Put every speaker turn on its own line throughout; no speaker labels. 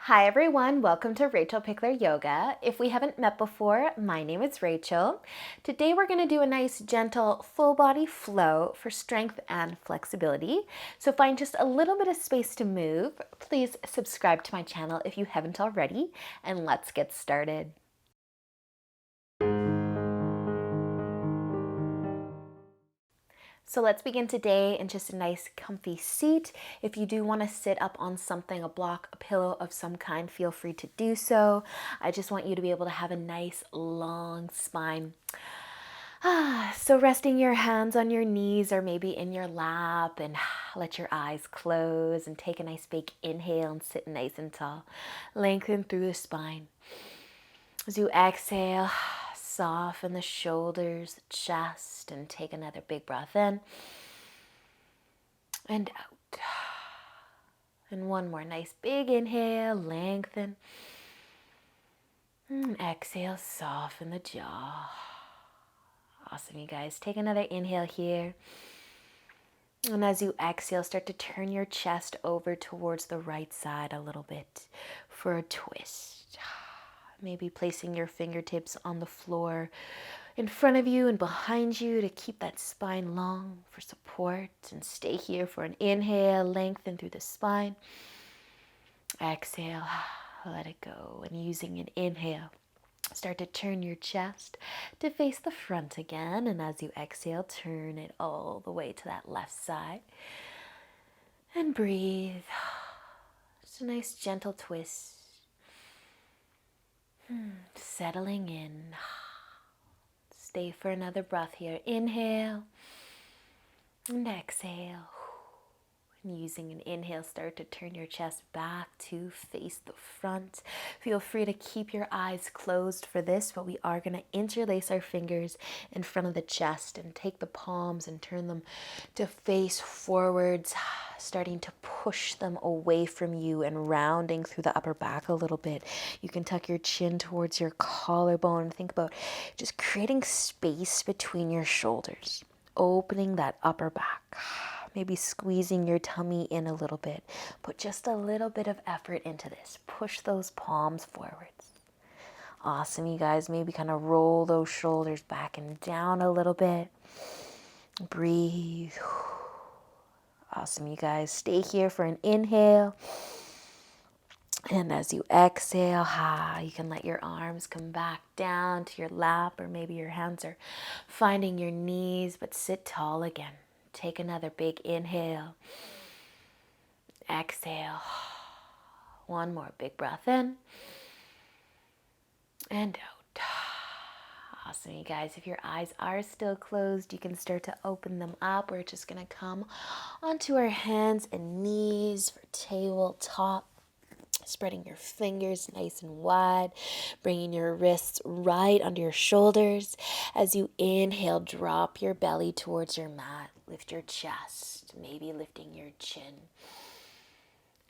Hi everyone, welcome to Rachel Pichler Yoga. If we haven't met before, my name is Rachel. Today we're going to do a nice gentle full body flow for strength and flexibility. So find just a little bit of space to move. Please subscribe to my channel if you haven't already, and let's get started. So let's begin today in just a nice comfy seat. If you do want to sit up on something, a block, a pillow of some kind, feel free to do so. I just want you to be able to have a nice long spine. So resting your hands on your knees or maybe in your lap, and let your eyes close and take a nice big inhale and sit nice and tall. Lengthen through the spine. As you exhale, soften the shoulders, the chest, and take another big breath in and out. And one more nice big inhale, lengthen. And exhale, soften the jaw. Awesome, you guys. Take another inhale here. And as you exhale, start to turn your chest over towards the right side a little bit for a twist. Maybe placing your fingertips on the floor in front of you and behind you to keep that spine long for support, and stay here for an inhale, lengthen through the spine. Exhale, let it go. And using an inhale, start to turn your chest to face the front again. And as you exhale, turn it all the way to that left side. And breathe. Just a nice gentle twist. Settling in. Stay for another breath here. Inhale and exhale. And using an inhale, start to turn your chest back to face the front. Feel free to keep your eyes closed for this, but we are going to interlace our fingers in front of the chest and take the palms and turn them to face forwards, starting to push them away from you and rounding through the upper back a little bit. You can tuck your chin towards your collarbone. Think about just creating space between your shoulders, opening that upper back. Maybe squeezing your tummy in a little bit. Put just a little bit of effort into this. Push those palms forwards. Awesome, you guys. Maybe kind of roll those shoulders back and down a little bit. Breathe. Awesome, you guys. Stay here for an inhale. And as you exhale, you can let your arms come back down to your lap, or maybe your hands are finding your knees, but sit tall again. Take another big inhale. Exhale. One more big breath in and out. Awesome, you guys. If your eyes are still closed, you can start to open them up. We're just going to come onto our hands and knees for tabletop. Spreading your fingers nice and wide, bringing your wrists right under your shoulders. As you inhale, drop your belly towards your mat. Lift your chest, maybe lifting your chin.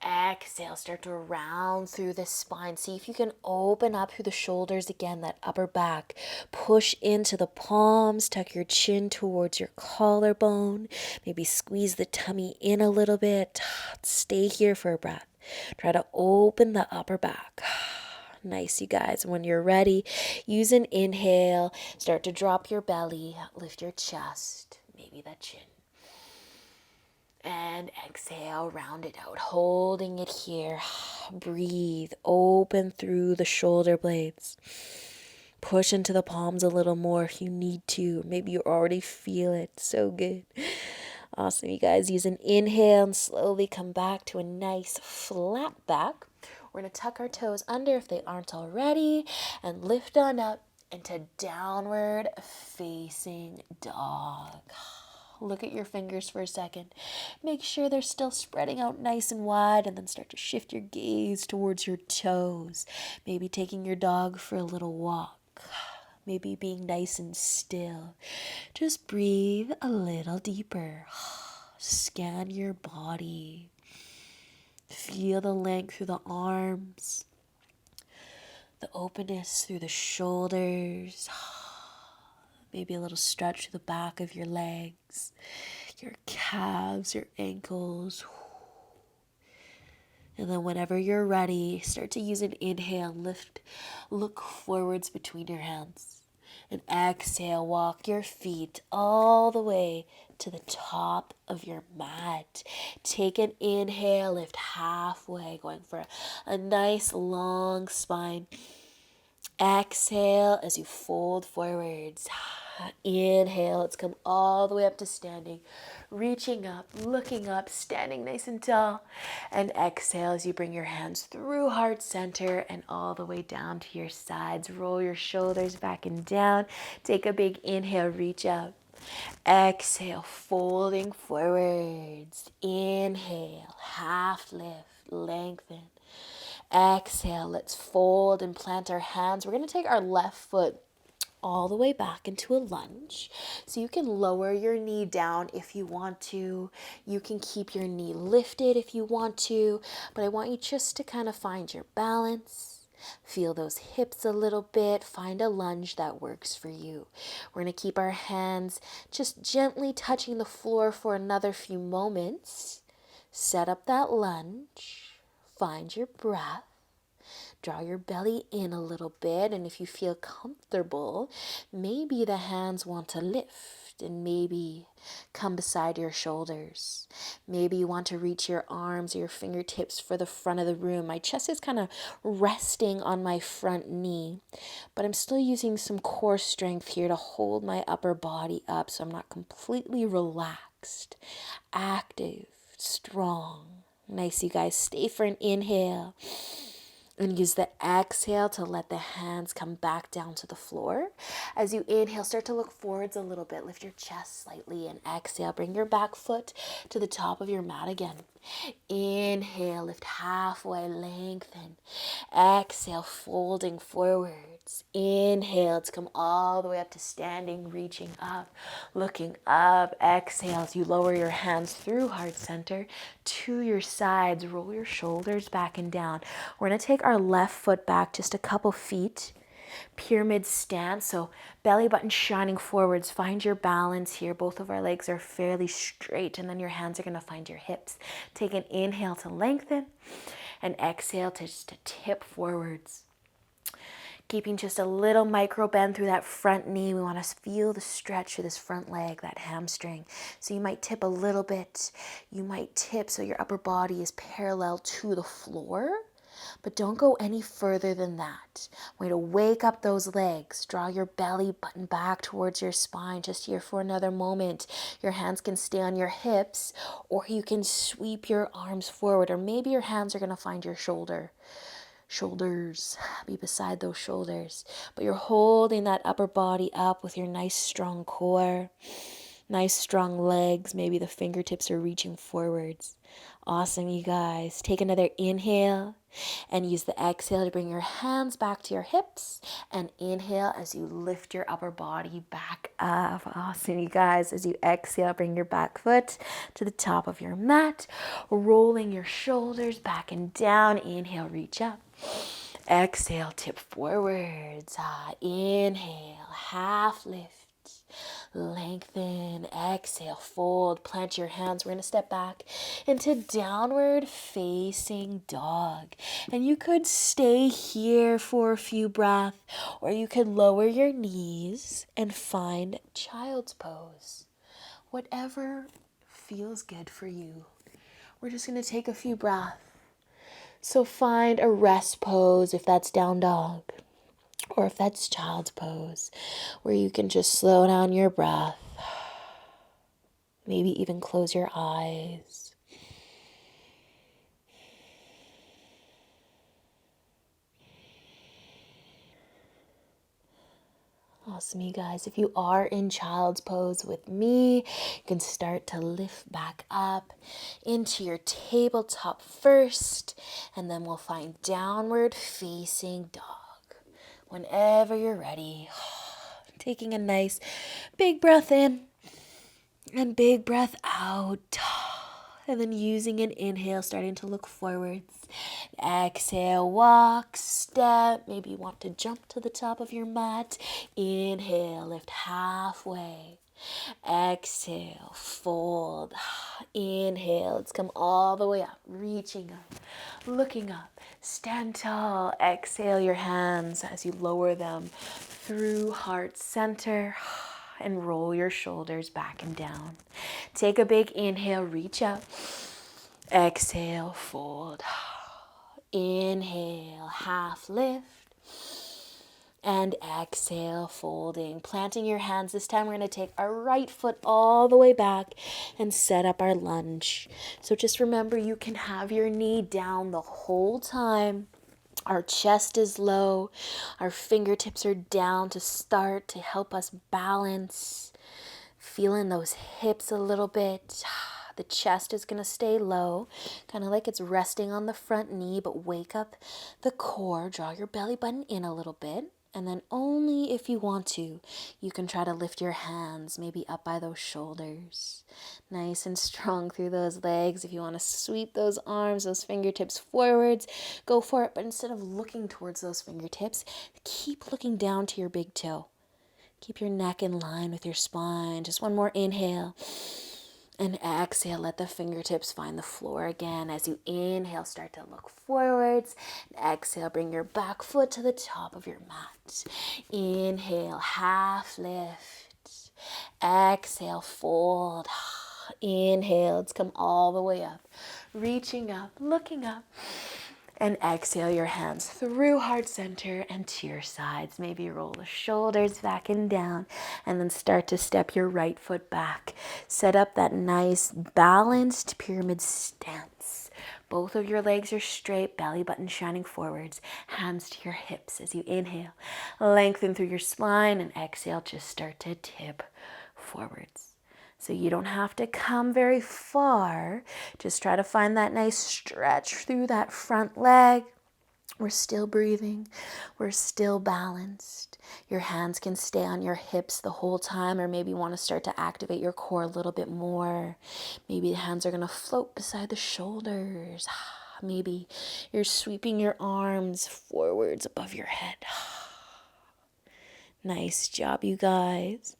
Exhale, start to round through the spine. See if you can open up through the shoulders again, that upper back. Push into the palms, tuck your chin towards your collarbone. Maybe squeeze the tummy in a little bit. Stay here for a breath. Try to open the upper back. Nice, you guys. When you're ready, use an inhale. Start to drop your belly, lift your chest, maybe that chin. And exhale, round it out, holding it here. Breathe, open through the shoulder blades. Push into the palms a little more if you need to. Maybe you already feel it. So good. Awesome, you guys. Use an inhale and slowly come back to a nice flat back. We're going to tuck our toes under if they aren't already and lift on up into downward facing dog. Look at your fingers for a second. Make sure they're still spreading out nice and wide, and then start to shift your gaze towards your toes. Maybe taking your dog for a little walk. Maybe being nice and still. Just breathe a little deeper. Scan your body. Feel the length through the arms. The openness through the shoulders. Maybe a little stretch to the back of your legs, your calves, your ankles. And then whenever you're ready, start to use an inhale. Look forwards between your hands. And exhale, walk your feet all the way to the top of your mat. Take an inhale, lift halfway, going for a nice long spine. Exhale as you fold forwards. Inhale, let's come all the way up to standing, reaching up, looking up, standing nice and tall. And exhale as you bring your hands through heart center and all the way down to your sides. Roll your shoulders back and down. Take a big inhale, reach up. Exhale, folding forwards. Inhale, half lift, lengthen. Exhale, let's fold and plant our hands. We're going to take our left foot all the way back into a lunge. So you can lower your knee down if you want to. You can keep your knee lifted if you want to. But I want you just to kind of find your balance. Feel those hips a little bit. Find a lunge that works for you. We're going to keep our hands just gently touching the floor for another few moments. Set up that lunge. Find your breath. Draw your belly in a little bit, and if you feel comfortable, maybe the hands want to lift and maybe come beside your shoulders. Maybe you want to reach your arms or your fingertips for the front of the room. My chest is kind of resting on my front knee, but I'm still using some core strength here to hold my upper body up so I'm not completely relaxed, active, strong. Nice, you guys. Stay for an inhale. And use the exhale to let the hands come back down to the floor. As you inhale, start to look forwards a little bit. Lift your chest slightly and exhale. Bring your back foot to the top of your mat again. Inhale, lift halfway, lengthen. Exhale, folding forwards. Inhale to come all the way up to standing, reaching up, looking up. Exhale as you lower your hands through heart center to your sides. Roll your shoulders back and down. We're going to take our left foot back just a couple feet. Pyramid stance, so belly button shining forwards. Find your balance here. Both of our legs are fairly straight, and then your hands are going to find your hips. Take an inhale to lengthen, and exhale to just to tip forwards. Keeping just a little micro bend through that front knee. We want to feel the stretch through this front leg, that hamstring. So you might tip a little bit. You might tip so your upper body is parallel to the floor. But don't go any further than that. Way to wake up those legs. Draw your belly button back towards your spine. Just here for another moment. Your hands can stay on your hips, or you can sweep your arms forward, or maybe your hands are going to find your shoulders. Be beside those shoulders. But you're holding that upper body up with your nice strong core. Nice strong legs. Maybe the fingertips are reaching forwards. Awesome, you guys. Take another inhale and use the exhale to bring your hands back to your hips, and inhale as you lift your upper body back up. Awesome, you guys. As you exhale, bring your back foot to the top of your mat, rolling your shoulders back and down. Inhale, reach up. Exhale, tip forwards. Inhale, half lift. Lengthen, exhale, fold, plant your hands. We're going to step back into downward facing dog. And you could stay here for a few breaths, or you could lower your knees and find child's pose. Whatever feels good for you. We're just going to take a few breaths. So find a rest pose if that's down dog, or if that's child's pose, where you can just slow down your breath. Maybe even close your eyes. Awesome, you guys. If you are in child's pose with me, you can start to lift back up into your tabletop first, and then we'll find downward facing dog. Whenever you're ready, taking a nice big breath in and big breath out. And then using an inhale, starting to look forwards. Exhale, walk, step. Maybe you want to jump to the top of your mat. Inhale, lift halfway. Exhale, fold. Inhale, let's come all the way up, reaching up, looking up. Stand tall. Exhale your hands as you lower them through heart center and roll your shoulders back and down. Take a big inhale, reach up. Exhale, fold. Inhale, half lift. And exhale, folding. Planting your hands. This time we're going to take our right foot all the way back and set up our lunge. So just remember, you can have your knee down the whole time. Our chest is low. Our fingertips are down to start to help us balance. Feeling those hips a little bit. The chest is going to stay low, kind of like it's resting on the front knee, but wake up the core. Draw your belly button in a little bit. And then only if you want to, you can try to lift your hands, maybe up by those shoulders. Nice and strong through those legs. If you want to sweep those arms, those fingertips forwards, go for it. But instead of looking towards those fingertips, keep looking down to your big toe. Keep your neck in line with your spine. Just one more inhale. And exhale, let the fingertips find the floor again. As you inhale, start to look forwards. And exhale, bring your back foot to the top of your mat. Inhale, half lift. Exhale, fold. Inhale, let's come all the way up. Reaching up, looking up. And exhale your hands through heart center and to your sides. Maybe roll the shoulders back and down, and then start to step your right foot back. Set up that nice balanced pyramid stance. Both of your legs are straight, belly button shining forwards, hands to your hips as you inhale. Lengthen through your spine, and exhale, just start to tip forwards. So you don't have to come very far. Just try to find that nice stretch through that front leg. We're still breathing. We're still balanced. Your hands can stay on your hips the whole time, or maybe you want to start to activate your core a little bit more. Maybe the hands are going to float beside the shoulders. Maybe you're sweeping your arms forwards above your head. Nice job, you guys.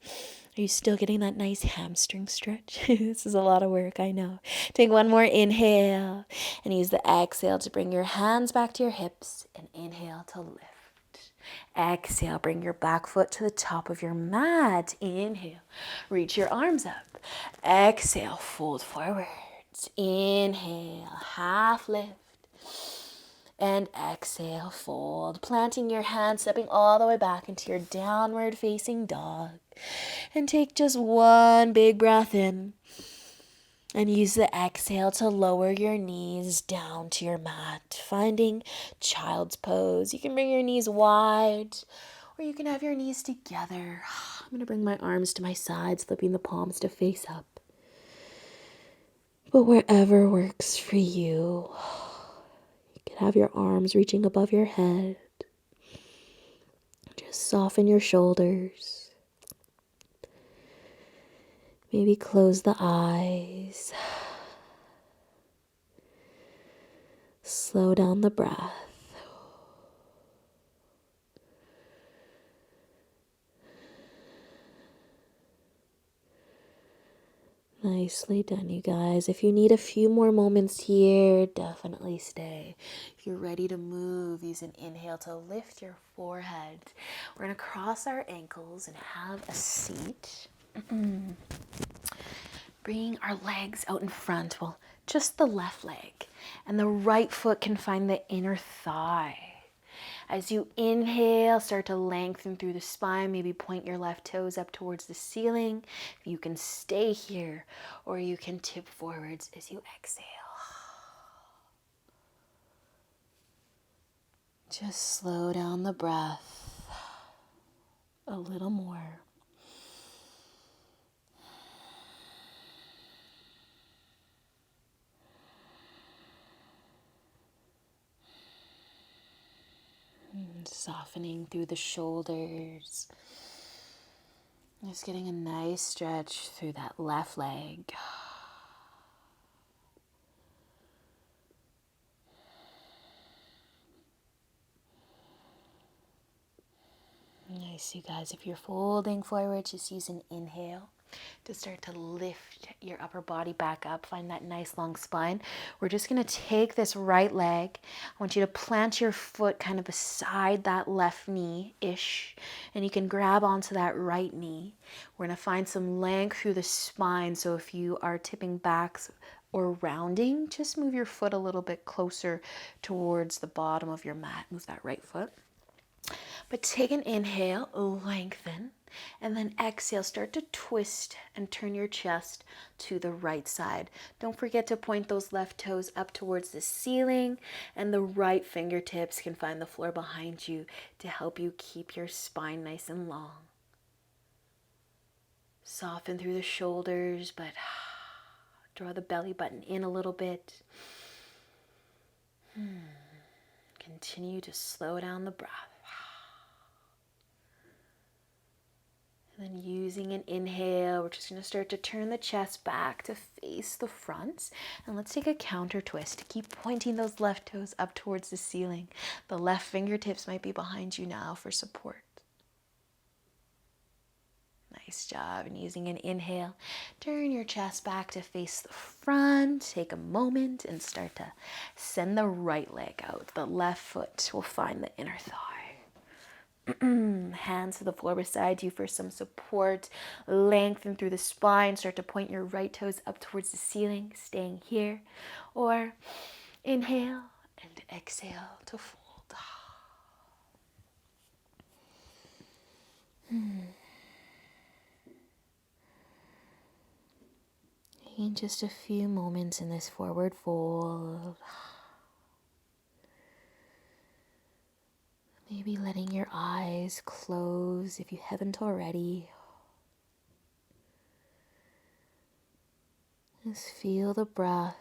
Are you still getting that nice hamstring stretch? This is a lot of work, I know. Take one more inhale and use the exhale to bring your hands back to your hips, and inhale to lift. Exhale, bring your back foot to the top of your mat. Inhale, reach your arms up. Exhale, fold forwards. Inhale, half lift. And exhale, fold. Planting your hands, stepping all the way back into your downward facing dog. And take just one big breath in. And use the exhale to lower your knees down to your mat, finding child's pose. You can bring your knees wide, or you can have your knees together. I'm going to bring my arms to my sides, flipping the palms to face up. But wherever works for you. Have your arms reaching above your head. Just soften your shoulders. Maybe close the eyes. Slow down the breath. Nicely done, you guys. If you need a few more moments here, definitely stay. If you're ready to move, use an inhale to lift your forehead. We're going to cross our ankles and have a seat. Bring our legs out in front. Well, just the left leg. And the right foot can find the inner thigh. As you inhale, start to lengthen through the spine. Maybe point your left toes up towards the ceiling. You can stay here, or you can tip forwards as you exhale. Just slow down the breath a little more. Softening through the shoulders. Just getting a nice stretch through that left leg. Nice, you guys. If you're folding forward, just use an inhale. to start to lift your upper body back up. Find that nice long spine. We're just going to take this right leg. I want you to plant your foot kind of beside that left knee-ish, and you can grab onto that right knee. We're going to find some length through the spine. So if you are tipping back or rounding, just move your foot a little bit closer towards the bottom of your mat. Move that right foot. But take an inhale, lengthen, and then exhale, start to twist and turn your chest to the right side. Don't forget to point those left toes up towards the ceiling, and the right fingertips can find the floor behind you to help you keep your spine nice and long. Soften through the shoulders, but draw the belly button in a little bit. Continue to slow down the breath. And then using an inhale, we're just going to start to turn the chest back to face the front. And let's take a counter twist. Keep pointing those left toes up towards the ceiling. The left fingertips might be behind you now for support. Nice job. And using an inhale, turn your chest back to face the front. Take a moment and start to send the right leg out. The left foot will find the inner thigh. Hands to the floor beside you for some support. Lengthen through the spine. Start to point your right toes up towards the ceiling, staying here. Or inhale and exhale to fold. In just a few moments in this forward fold. Maybe letting your eyes close if you haven't already. Just feel the breath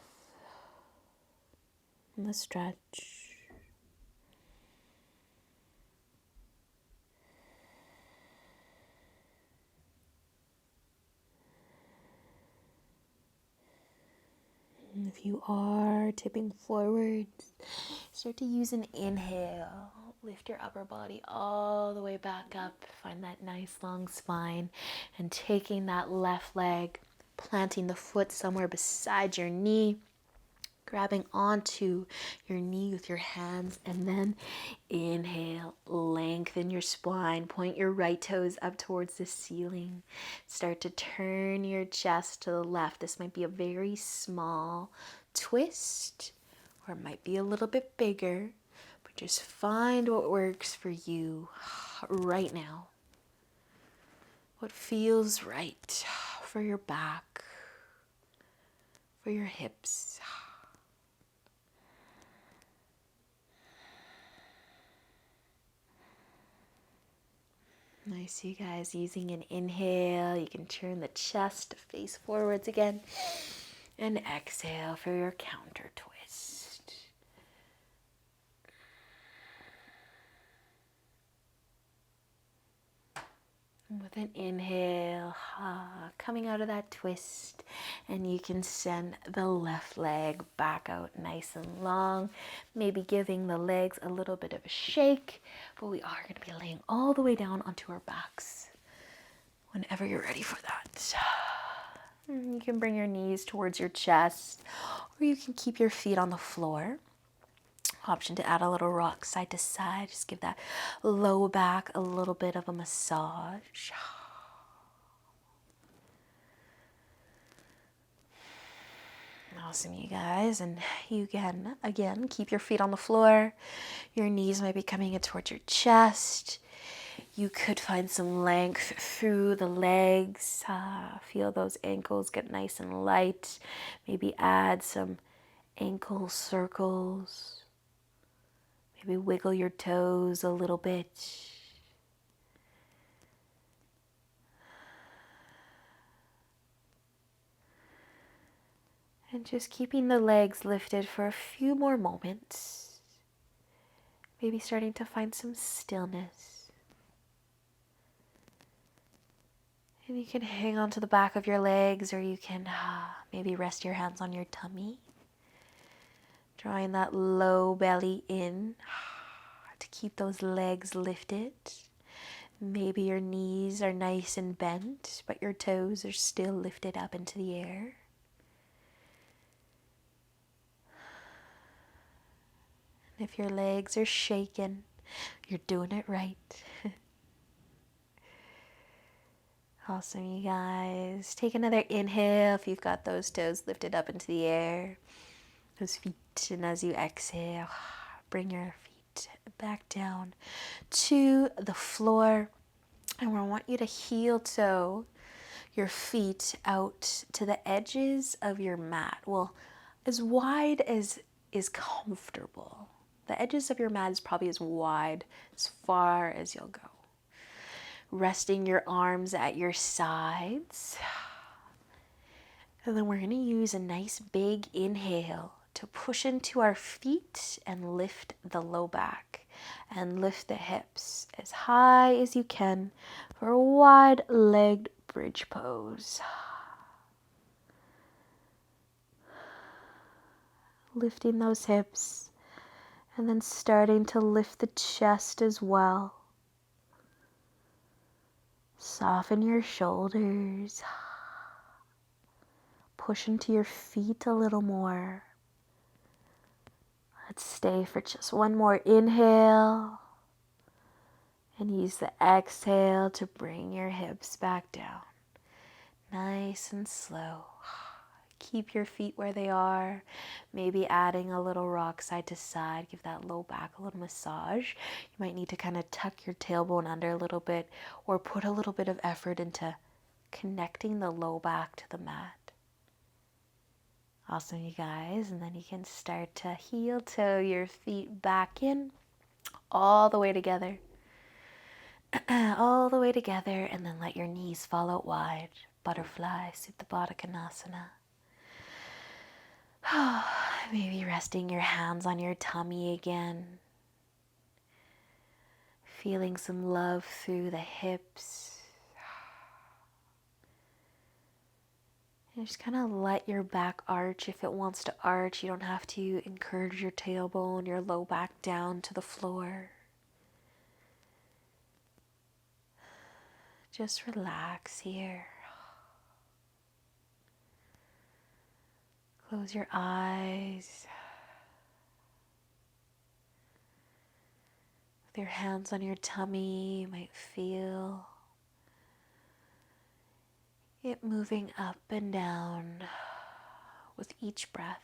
and the stretch. And if you are tipping forward, start to use an inhale. Lift your upper body all the way back up. Find that nice long spine. And taking that left leg, planting the foot somewhere beside your knee, grabbing onto your knee with your hands, and then inhale, lengthen your spine, point your right toes up towards the ceiling. Start to turn your chest to the left. This might be a very small twist, or it might be a little bit bigger. Just find what works for you right now. What feels right for your back, for your hips. Nice, you guys. Using an inhale, you can turn the chest face forwards again. And exhale for your counter twist. With an inhale, coming out of that twist, and you can send the left leg back out nice and long, maybe giving the legs a little bit of a shake, but we are going to be laying all the way down onto our backs whenever you're ready for that. You can bring your knees towards your chest, or you can keep your feet on the floor. Option to add a little rock side to side. Just give that low back a little bit of a massage. Awesome, you guys. And you can, again, keep your feet on the floor. Your knees might be coming in towards your chest. You could find some length through the legs. Feel those ankles get nice and light. Maybe add some ankle circles. Maybe wiggle your toes a little bit. And just keeping the legs lifted for a few more moments. Maybe starting to find some stillness. And you can hang on to the back of your legs, or you can maybe rest your hands on your tummy. Drawing that low belly in to keep those legs lifted. Maybe your knees are nice and bent, but your toes are still lifted up into the air. And if your legs are shaking, you're doing it right. Awesome, you guys. Take another inhale if you've got those toes lifted up into the air, those feet. And as you exhale, bring your feet back down to the floor. And I want you to heel toe your feet out to the edges of your mat. Well, as wide as is comfortable. The edges of your mat is probably as wide, as far as you'll go. Resting your arms at your sides. And then we're going to use a nice big inhale to push into our feet and lift the low back and lift the hips as high as you can for a wide-legged bridge pose. Lifting those hips and then starting to lift the chest as well. Soften your shoulders. Push into your feet a little more. Let's stay for just one more inhale. And use the exhale to bring your hips back down. Nice and slow. Keep your feet where they are. Maybe adding a little rock side to side. Give that low back a little massage. You might need to kind of tuck your tailbone under a little bit or put a little bit of effort into connecting the low back to the mat. Awesome, you guys. And then you can start to heel toe your feet back in all the way together. All the way together, and then let your knees fall out wide. Butterfly, Supta Baddha Konasana. Maybe resting your hands on your tummy again. Feeling some love through the hips. And just kind of let your back arch if it wants to arch. You don't have to encourage your tailbone, your low back down to the floor. Just relax here. Close your eyes. With your hands on your tummy, you might feel it moving up and down with each breath.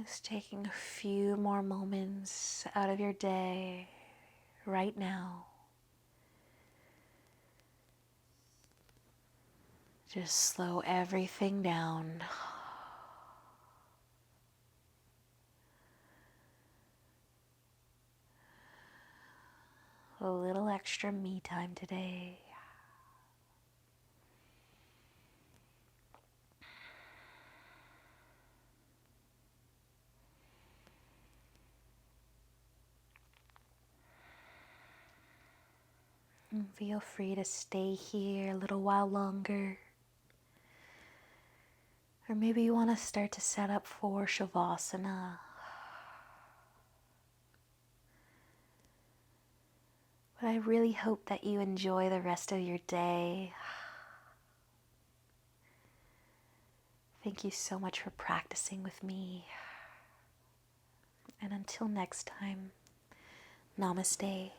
Just taking a few more moments out of your day right now. Just slow everything down. A little extra me time today. And feel free to stay here a little while longer. Or maybe you want to start to set up for Shavasana. But I really hope that you enjoy the rest of your day. Thank you so much for practicing with me. And until next time, namaste.